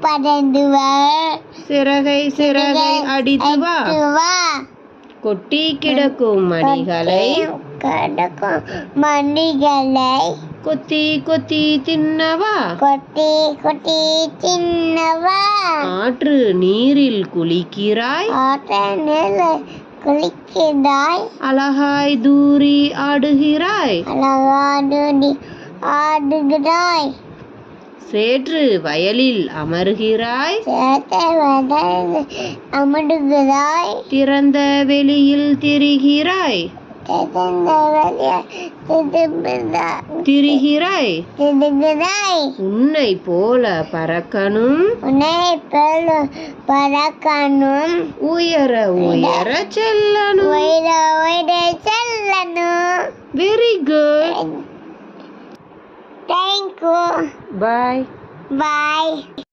பறந்து வா, சிறகை சிறகை அடித்து வா, வா, கொட்டி கிடக்கும் மணிகளை கிடக்கும் மணிகளை கொத்தி கொத்தி தின்னவா, கொட்டி கொட்டி தின்னவா, ஆற்று நீரில் குளிக்கிறாய், ஆற்றல் குளிக்கிறாய், அழகாய் தூரி ஆடுகிறாய், அழகாடு ஆடுகிறாய், சேற்று வயலில் அமர்கிறாய், அமடுகிறாய், திறந்த வெளியில் திரிகிறாய், திரிகிறாய், உன்னை போல பறக்கணும், உன்னை போல பறக்கணும், உயர உயர செல்லணும். உயர உயர செல்லணும். Very good. Thank you. Bye. Bye.